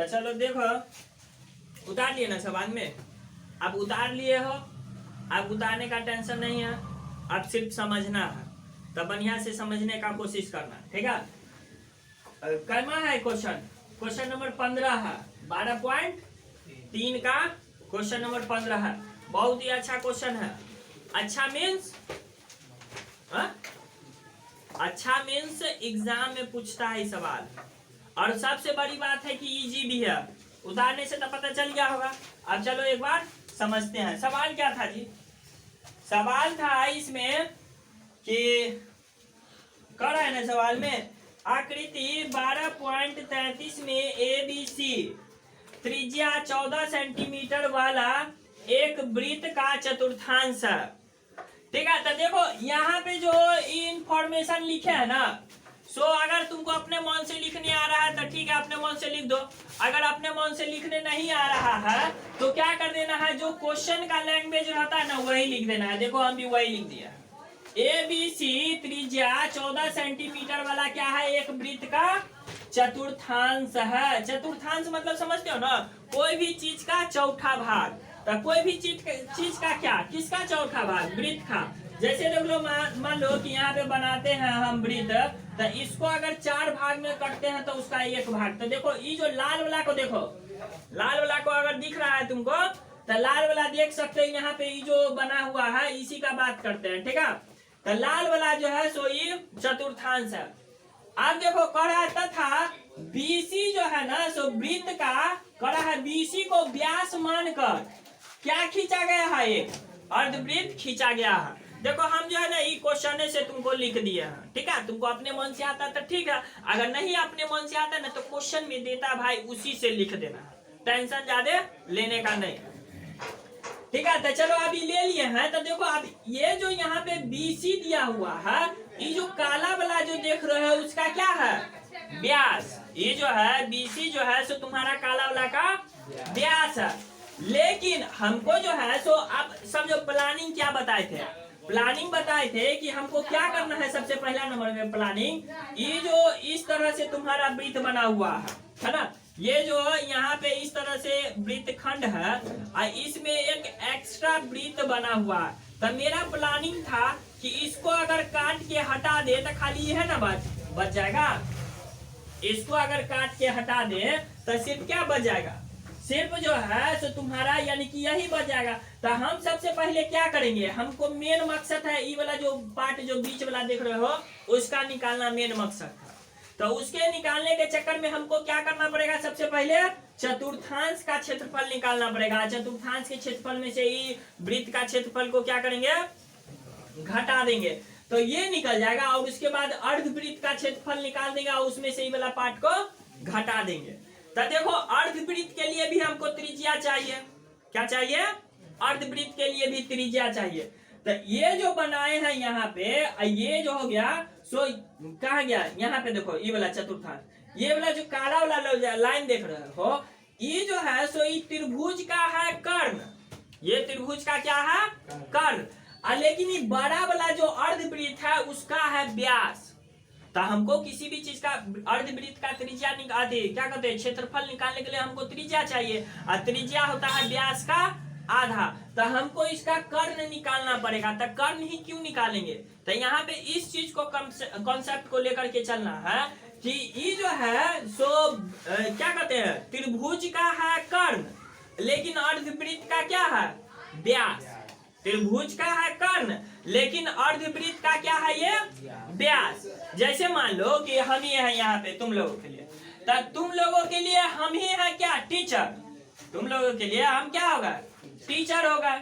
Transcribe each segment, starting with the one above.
तो चलो देखो, उतार लिए ना सवाल में, अब उतार लिए हो, अब उतारने का टेंशन नहीं है, अब सिर्फ समझना है। तो बढ़िया से समझने का कोशिश करना, ठीक है। करना है क्वेश्चन, क्वेश्चन नंबर 15 है, 12.3 का क्वेश्चन नंबर 15 है। बहुत ही अच्छा क्वेश्चन है। अच्छा मीन्स अच्छा मीन्स एग्जाम में पूछता है सवाल, और सबसे बड़ी बात है कि इजी भी है। उतारने से तो पता चल गया होगा। अब चलो एक बार समझते हैं सवाल क्या था जी। सवाल था इसमें कि कर रहा है ना सवाल में, आकृति 12.33 में ABC त्रिज्या 14 सेंटीमीटर वाला एक वृत्त का चतुर्थांश है, ठीक है। तो देखो यहाँ पे जो इंफॉर्मेशन लिखे है ना, सो अगर तुमको अपने मन से लिखने आ रहा है तो ठीक है, अपने मन से लिख दो। अगर अपने मन से लिखने नहीं आ रहा है तो क्या कर देना है, जो क्वेश्चन का लैंग्वेज रहता है ना वही लिख देना है। देखो हम भी वही लिख दिया। ABC त्रिज्या 14 सेंटीमीटर वाला क्या है, एक वृत्त का चतुर्थांश है। चतुर्थांश मतलब समझते हो ना, कोई भी चीज का चौथा भाग। तो कोई भी चीज का क्या, किसका चौथा भाग, वृत्त का। जैसे देख लो, मान लो कि यहाँ पे बनाते हैं हम वृत्त, तो इसको अगर 4 भाग में करते हैं तो उसका 1 भाग। तो देखो ये जो लाल वाला को देखो, लाल वाला को अगर दिख रहा है तुमको, तो लाल वाला देख सकते हैं यहाँ पे ये जो बना हुआ है, इसी का बात करते हैं, ठीक है। तो लाल वाला जो है सो ये चतुर्थांश है। अब देखो कह रहा है तथा BC जो है ना, सो वृत्त का कह रहा है BC को व्यास मानकर क्या खींचा गया है, एक अर्धवृत्त खींचा गया है। देखो हम जो है ना ये क्वेश्चन से तुमको लिख दिए हैं, ठीक है। तुमको अपने मन से आता तो ठीक है, अगर नहीं अपने मन से आता ना तो क्वेश्चन में देता भाई उसी से लिख देना, टेंशन ज्यादा लेने का नहीं, ठीक है। तो चलो अभी ले लिए हैं। तो देखो अब ये जो यहाँ पे BC दिया हुआ है, ये जो काला वाला जो देख रहे हो उसका क्या है, व्यास। ये जो है BC जो है सो तुम्हारा काला वाला का व्यास है। लेकिन हमको जो है सो अब समझो प्लानिंग क्या बताए थे, प्लानिंग बताए थे कि हमको क्या करना है। सबसे पहला नंबर में प्लानिंग, ये जो इस तरह से तुम्हारा वृत्त बना हुआ है ना, ये जो यहाँ पे इस तरह से वृत्त खंड है और इसमें एक एक्स्ट्रा वृत्त बना हुआ है। तो मेरा प्लानिंग था कि इसको अगर काट के हटा दे तो खाली ये है ना बच जाएगा। इसको अगर काट के हटा दे तो सिर्फ क्या बच जाएगा, सिर्फ जो है तो तुम्हारा यानी कि यही बच जाएगा। तो हम सबसे पहले क्या करेंगे, हमको मेन मकसद है ये वाला जो पार्ट जो बीच वाला देख रहे हो उसका निकालना मेन मकसद है। तो उसके निकालने के चक्कर में हमको क्या करना पड़ेगा, सबसे पहले चतुर्थांश का क्षेत्रफल निकालना पड़ेगा। चतुर्थांश के क्षेत्रफल में से ही वृत्त का क्षेत्रफल को क्या करेंगे, घटा देंगे, तो ये निकल जाएगा। और उसके बाद अर्धवृत्त का क्षेत्रफल निकाल देगा, उसमें से ही वाला पार्ट को घटा देंगे। तो देखो अर्धवृत्त के लिए भी हमको त्रिज्या चाहिए, क्या चाहिए, अर्धवृत्त के लिए भी त्रिज्या चाहिए। तो ये जो बनाए हैं यहाँ पे, ये जो हो गया सो कहा गया, यहाँ पे देखो ये वाला चतुर्थांश, ये वाला जो काला वाला लाइन देख रहे हो, ये जो है सो ये त्रिभुज का है कर्ण, ये त्रिभुज का क्या है, कर्ण। लेकिन ये बड़ा वाला जो अर्धवृत्त है उसका है व्यास। तो हमको किसी भी चीज का अर्धवृत्त का त्रिज्या निकालते क्या कहते हैं, क्षेत्रफल निकालने के लिए हमको त्रिज्या चाहिए, और त्रिज्या होता है व्यास का आधा। तो हमको इसका कर्ण निकालना पड़ेगा। तो कर्ण ही क्यों निकालेंगे, तो यहाँ पे इस चीज को कॉन्सेप्ट को लेकर के चलना है कि ये जो है सो क्या कहते हैं, त्रिभुज का है कर्ण, लेकिन अर्धवृत्त का क्या है, व्यास। त्रिभुज का है कर्ण लेकिन अर्धवृत्त का क्या है, ये व्यास। जैसे मान लो कि हम ही हैं यहाँ पे तुम लोगों के लिए, तो तुम लोगों के लिए हम ही हैं क्या, टीचर। तुम लोगों के लिए हम क्या होगा, टीचर होगा।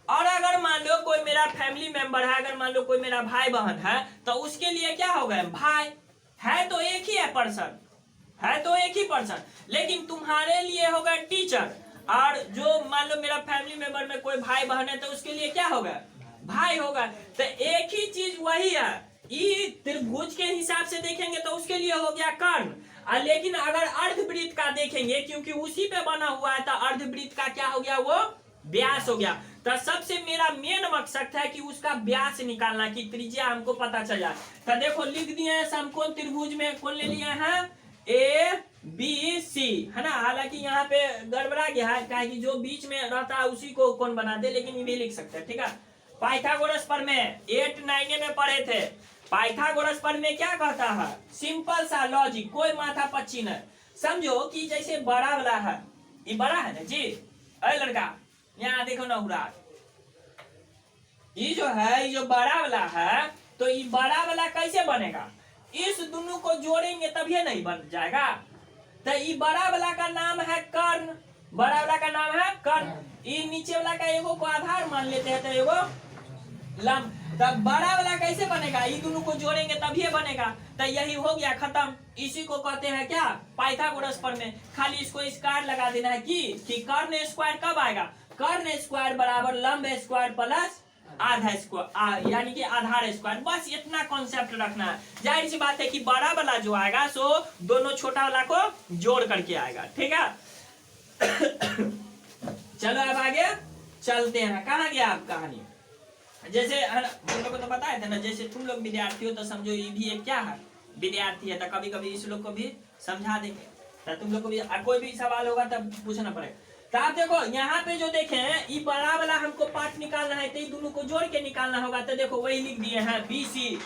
और अगर मान लो कोई मेरा फैमिली मेंबर है, अगर मान लो कोई मेरा भाई बहन है, तो उसके लिए क्या होगा, भाई। है तो एक ही है पर्सन, है तो एक ही पर्सन, लेकिन तुम्हारे लिए होगा टीचर। और जो मान लो मेरा फैमिली मेंबर में कोई भाई बहन है तो उसके लिए क्या होगा, भाई होगा। तो एक ही चीज वही है, ये त्रिभुज के हिसाब से देखेंगे तो उसके लिए हो गया कर्ण। लेकिन अगर अर्धवृत्त का देखेंगे, क्योंकि उसी पे बना हुआ है, तो अर्धवृत्त का क्या हो गया, वो व्यास हो गया। तो सबसे मेरा मेन मकसद है कि उसका व्यास निकालना, की त्रिज्या हमको पता चल जाए। तो देखो लिख दिए हैं समकोण त्रिभुज में, कौन ले लिए हैं, A बी सी है ना। हालांकि यहाँ पे गड़बड़ा गया है, क्या है कि जो बीच में रहता है उसी को कौन बनाते, लेकिन ये भी लिख सकते हैं, ठीक है। पाइथागोरस पर में 8-9 में पढ़े थे। पाइथागोरस पर में क्या कहता है, सिंपल सा लॉजिक, कोई माथा पच्ची नहीं। समझो कि जैसे बड़ा वाला है, ये बड़ा है ना जी। अरे लड़का यहाँ देखो ना उड़ा, ये जो है, ये जो बड़ा वाला है, तो ये बड़ा वाला कैसे बनेगा, इस दोनों को जोड़ेंगे तभी नहीं बन जाएगा। तो ये बड़ा वाला का नाम है कर्ण, बड़ा वाला का नाम है कर्ण। ये नीचे वाला का एगो को आधार मान लेते हैं, तो एगो लंब। तब बड़ा वाला कैसे बनेगा, ये दोनों को जोड़ेंगे तभी बनेगा। तो यही हो गया खत्म। इसी को कहते हैं क्या, पाइथागोरस पर में। खाली इसको स्क्वायर लगा देना है कि कर्ण स्क्वायर कब आएगा, कर्ण स्क्वायर बराबर लंब स्क्वायर प्लस आधा स्क्वायर, यानी कि आधार स्क्वायर। बस इतना कॉन्सेप्ट रखना है। जाहिर सी बात है कि बड़ा वाला जो आएगा सो दोनों छोटा वाला को जोड़ करके आएगा, ठीक है। चलो अब आगे चलते हैं। कहाँ गया आप कहानी, जैसे तुम लोग को तो बताया था ना, जैसे तुम लोग विद्यार्थी हो तो समझो ये भी एक क्या है, विद्यार्थी है। तो कभी कभी इस लोग को भी समझा देंगे, तो तुम लोग को भी कोई भी सवाल होगा तब पूछना पड़ेगा। तो आप देखो यहाँ पे जो देखे ये बड़ा वाला हमको पार्ट निकालना है, तो ये दोनों को जोड़ के निकालना होगा। तो देखो वही लिख दिए हैं बी सी,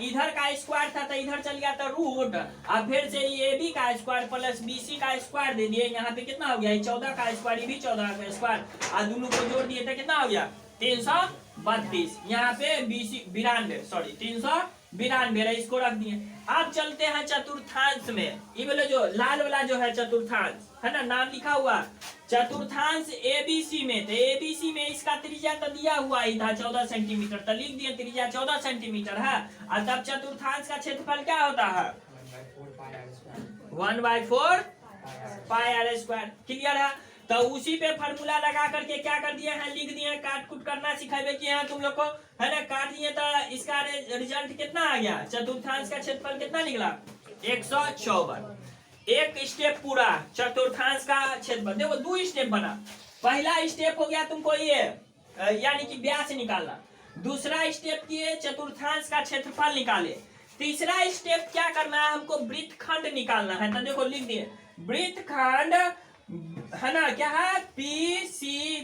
इधर का स्क्वायर था तो इधर चल गया था रूट, और फिर से ये बी का स्क्वायर प्लस बी सी का स्क्वायर दे दिए। यहाँ पे कितना हो गया, 14 का स्क्वायर, ये भी 14 का स्क्वायर, और दोनों को जोड़ दिए तो कितना हो गया 332। यहाँ पे बीसी 92, सॉरी 392, इसको रख दिए। अब चलते हैं चतुर्थांश में। ये बोले जो लाल वाला जो है चतुर्थांश है ना, नाम लिखा हुआ चतुर्थांश एबीसी में। तो एबीसी में इसका त्रिज्या तो दिया हुआ ही था 14 सेंटीमीटर, तो लिख दिए त्रिज्या 14 सेंटीमीटर है। और तब चतुर्थांश का क्षेत्रफल क्या होता है, 1/4 पाई आर स्क्वायर। क्लियर है। तो उसी पे फार्मूला लगा करके क्या कर दिए हैं, लिख दिए हैं। काट कुट करना सिखाए किए हैं तुम लोग को, है ना। काट दिए तो इसका रिजल्ट कितना आ गया, चतुर्थांश का क्षेत्रफल कितना निकला 154। एक स्टेप पूरा चतुर्थांश का क्षेत्रफल। देखो 2 स्टेप बना। पहला स्टेप हो गया तुमको ये यानी कि व्यास निकालना। दूसरा स्टेप किए चतुर्थांश का क्षेत्रफल निकाले। तीसरा स्टेप क्या करना है, हमको वृत्तखंड निकालना है। तो देखो लिख दिए वृत्तखंड है ना, क्या है बी सी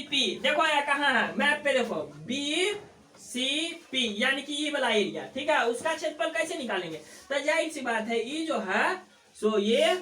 पी। देखो यार कहाँ है, मैप पे देखो BCP, यानी कि ये वाला एरिया, ठीक है। उसका क्षेत्रफल कैसे निकालेंगे, तो जाहिर सी बात है ये जो है सो ये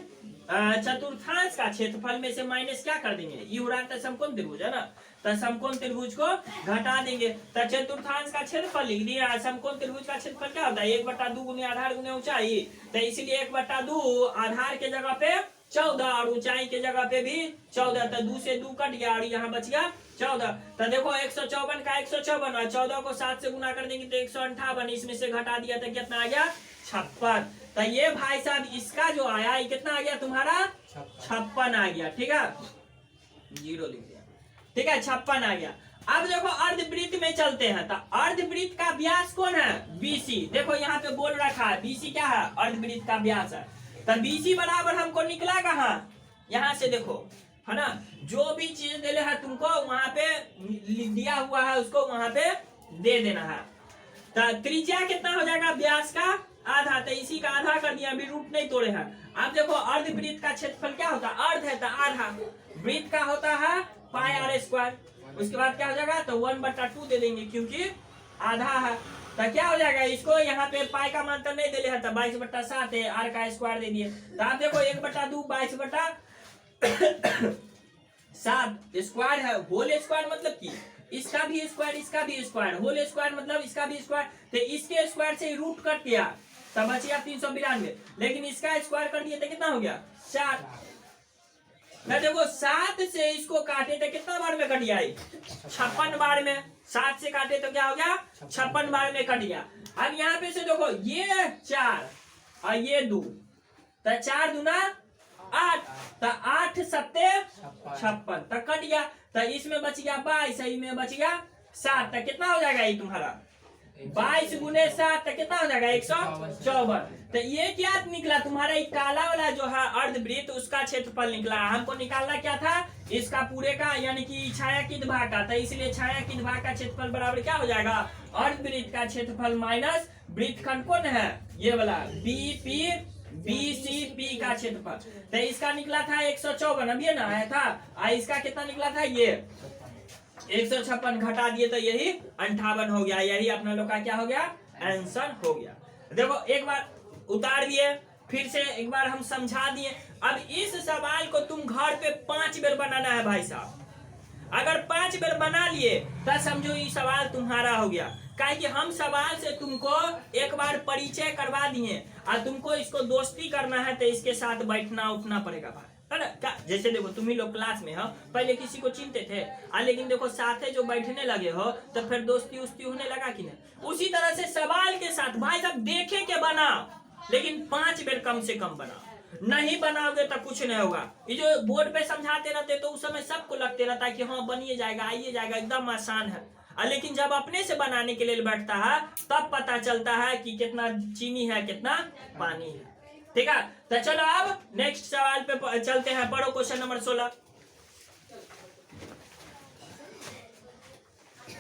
चतुर्थांश का क्षेत्रफल में से माइनस क्या कर देंगे, ये हो रहा है समकोण त्रिभुज है ना, तो समकोण त्रिभुज को घटा देंगे। तो चतुर्थांश का क्षेत्रफल लिख दिया। समकोण त्रिभुज का क्षेत्रफल क्या होता है, 1/2 गुने आधार गुने ऊंचाई। तो इसलिए 1/2 आधार के जगह पे 14 और ऊंचाई के जगह पे भी 14। तो 2 से 2 कट गया और यहाँ बच गया 14। तो देखो 154 का 154 और 14 को 7 से गुना कर देंगे तो 158। इसमें से घटा दिया तो कितना आ गया 56। तो ये भाई साहब इसका जो आया ये कितना आ गया तुम्हारा 56 आ गया, ठीक है। 0 लिख दिया, ठीक है, 56 आ गया। अब देखो अर्धवृत्त में चलते हैं। तो अर्धवृत्त का व्यास कौन है, BC। देखो यहाँ पे बोल रखा है BC क्या है, अर्धवृत्त का व्यास है। तो BC बराबर हमको निकला कहाँ, यहाँ से देखो है ना, जो भी चीज दे है तुमको वहां पे दिया हुआ है उसको वहां पे दे देना है। तो त्रिज्या कितना हो जाएगा, व्यास का आधा। तो इसी का आधा कर दिया, अभी रूट नहीं तोड़े हैं। अब देखो अर्धवृत्त का क्षेत्रफल क्या होता है, अर्ध है तो आधा, वृत्त का होता है पाई आर स्क्वायर। उसके बाद क्या हो जाएगा, तो 1/2 दे देंगे क्योंकि आधा है। तो क्या हो जाएगा, इसको यहाँ पे पाई का मान तो नहीं दे है, तो 22/7 है, आर का स्क्वायर दे दिए। तो आप देखो 1/2 22/7 स्क्वायर है। होल स्क्वायर मतलब कि इसका भी स्क्वायर इसका भी स्क्वायर, होल स्क्वायर मतलब इसका भी स्क्वायर। तो इसके स्क्वायर से रूट कट गया तब बच गया 392, लेकिन इसका स्क्वायर कर दिए तो कितना हो गया 4। तो देखो 7 से इसको काटे तो कितना बार में कट गया, 56 बार में। 7 से काटे तो क्या हो गया 56 बार में कट गया। अब यहाँ पे से देखो ये 4 और ये 2, तो 4 दूना 8, तो 8 7 56 तक कट गया। तो इसमें बच गया 22, में बच गया 7। तो कितना हो जाएगा ये तुम्हारा 22 गुने 7 तो कितना हो जाएगा 154। तो ये क्या निकला तुम्हारा, ये काला वाला जो है अर्धवृत्त उसका क्षेत्रफल निकला। हमको निकालना क्या था, इसका पूरे का यानी कि छायांकित भाग का। तो इसलिए छायांकित भाग का क्षेत्रफल बराबर क्या हो जाएगा, अर्धवृत्त का क्षेत्रफल माइनस वृत्तखंड कौन है ये वाला बी पी BCP का क्षेत्रफल। तो इसका निकला था 154, अब ये ना आया था। इसका कितना निकला था, ये 156 घटा दिए तो यही 58 हो गया। यही अपना लोग का क्या हो गया, आंसर हो गया। देखो एक बार उतार दिए, फिर से एक बार हम समझा दिए। अब इस सवाल को तुम घर पे 5 बार बनाना है भाई साहब। अगर 5 बार बना लिए तो समझो ये सवाल तुम्हारा हो गया। काहे कि हम सवाल से तुमको एक बार परिचय करवा दिए और तुमको इसको दोस्ती करना है तो इसके साथ बैठना उठना पड़ेगा भाई, है ना। जैसे देखो तुम ही लोग क्लास में हो, पहले किसी को चिंते थे लेकिन देखो साथे जो बैठने लगे हो तो फिर दोस्ती उस्ती होने लगा कि नहीं। उसी तरह से सवाल के साथ भाई साहब देखे के बनाओ, लेकिन 5 बार कम से कम बनाओ। नहीं बनाओगे तो कुछ नहीं होगा। ये जो बोर्ड पे समझाते रहते तो उस समय सबको लगते रहता है कि हाँ बनिए जाएगा, आइए जाएगा, एकदम आसान है। लेकिन जब अपने से बनाने के लिए बैठता है तब पता चलता है कि कितना चीनी है कितना पानी है। ठीक है, तो चलो अब नेक्स्ट सवाल पे चलते हैं। पढ़ो क्वेश्चन नंबर 16।